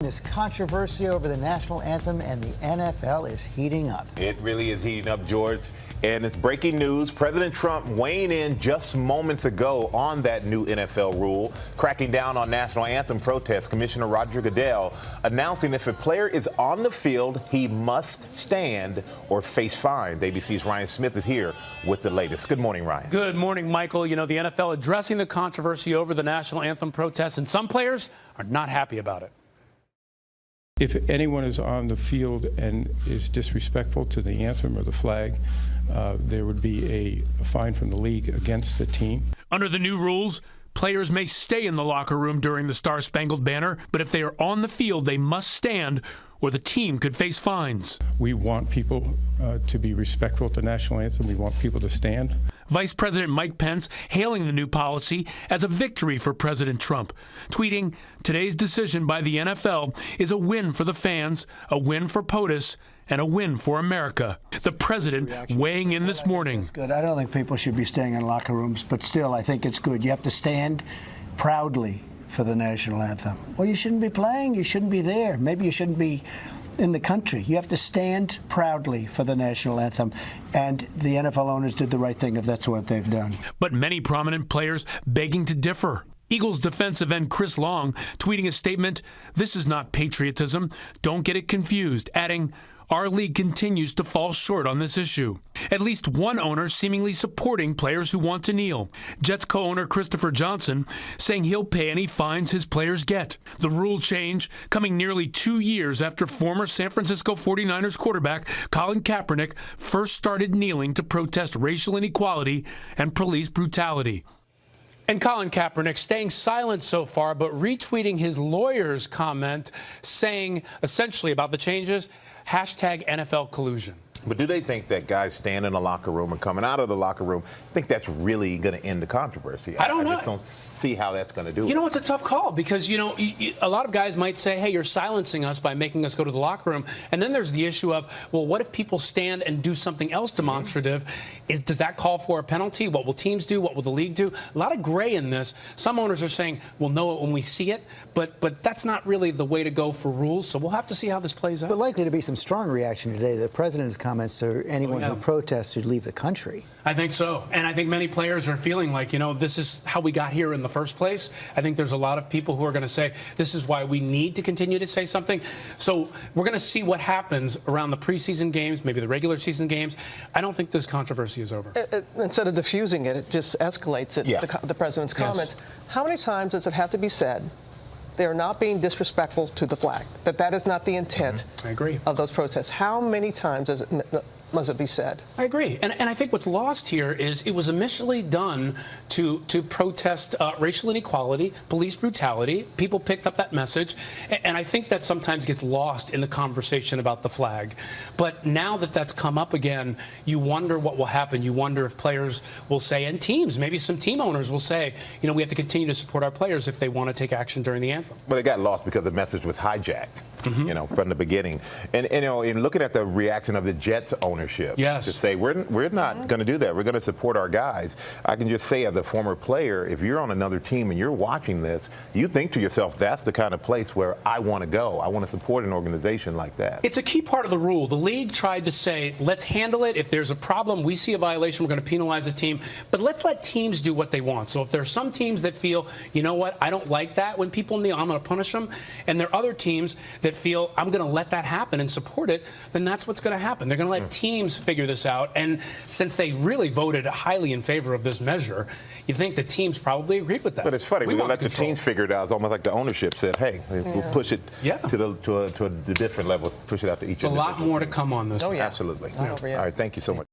This controversy over the national anthem and the NFL is heating up. It really is heating up, George. And it's breaking news. President Trump weighing in just moments ago on that new NFL rule, cracking down on national anthem protests. Commissioner Roger Goodell announcing if a player is on the field, he must stand or face fines. ABC's Ryan Smith is here with the latest. Good morning, Ryan. Good morning, Michael. You know, the NFL addressing the controversy over the national anthem protests, and some players are not happy about it. If anyone is on the field and is disrespectful to the anthem or the flag, there would be a fine from the league against the team. Under the new rules, players may stay in the locker room during the Star-Spangled Banner, but if they are on the field, they must stand or the team could face fines. We want people to be respectful to the national anthem. We want people to stand. Vice President Mike Pence hailing the new policy as a victory for President Trump, tweeting, "Today's decision by the NFL is a win for the fans, a win for POTUS, and a win for America." The president weighing in this morning. Good. I don't think people should be staying in locker rooms, but still, I think it's good. You have to stand proudly for the national anthem. Well, you shouldn't be playing. You shouldn't be there. Maybe you shouldn't be in the country. You have to stand proudly for the national anthem. And the NFL owners did the right thing if that's what they've done. But many prominent players begging to differ. Eagles defensive end Chris Long tweeting a statement, "This is not patriotism. Don't get it confused," adding, "Our league continues to fall short on this issue." At least one owner seemingly supporting players who want to kneel. Jets co-owner Christopher Johnson saying he'll pay any fines his players get. The rule change coming nearly 2 years after former San Francisco 49ers quarterback Colin Kaepernick first started kneeling to protest racial inequality and police brutality. And Colin Kaepernick staying silent so far, but retweeting his lawyer's comment saying essentially about the changes, #NFL collusion. But do they think that guys staying in the locker room and coming out of the locker room, think that's really going to end the controversy? I don't know. I just don't see how that's going to do it. You know, it's a tough call because, you know, a lot of guys might say, hey, you're silencing us by making us go to the locker room. And then there's the issue of, well, what if people stand and do something else demonstrative? Does that call for a penalty? What will teams do? What will the league do? A lot of gray in this. Some owners are saying, we'll know it when we see it. But that's not really the way to go for rules. So we'll have to see how this plays out. But likely to be some strong reaction today. The president's comments are anyone who protests should leave the country. I think so. And I think many players are feeling like, you know, this is how we got here in the first place. I think there's a lot of people who are going to say this is why we need to continue to say something. So we're going to see what happens around the preseason games, maybe the regular season games. I don't think this controversy is over. Instead of diffusing it, it just escalates it, the president's comments. How many times does it have to be said they are not being disrespectful to the flag, that is not the intent I agree. of those protests? How many times must it be said? I agree. And I think what's lost here is it was initially done to protest racial inequality, police brutality. People picked up that message. And I think that sometimes gets lost in the conversation about the flag. But now that that's come up again, you wonder what will happen. You wonder if players will say, and teams, maybe some team owners will say, you know, we have to continue to support our players if they want to take action during the anthem. But it got lost because the message was hijacked, you know, from the beginning. And you know, in looking at the reaction of the Jets ownership, to say we're not going to do that. We're going to support our guys. I can just say, as a former player, if you're on another team and you're watching this, you think to yourself, that's the kind of place where I want to go. I want to support an organization like that. It's a key part of the rule. The league tried to say, let's handle it. If there's a problem, we see a violation, we're going to penalize the team. But let's let teams do what they want. So if there are some teams that feel, you know what, I don't like that when people kneel, I'm going to punish them. And there are other teams that feel, I'm going to let that happen and support it, then that's what's going to happen. They're going to let teams figure this out. And since they really voted highly in favor of this measure, you think the teams probably agreed with that. But it's funny. We're going to let the teams figure it out. It's almost like the ownership said, hey, we'll push it to a different level, push it out to each individual. A lot more to come on this. Absolutely. All right. Thank you so much.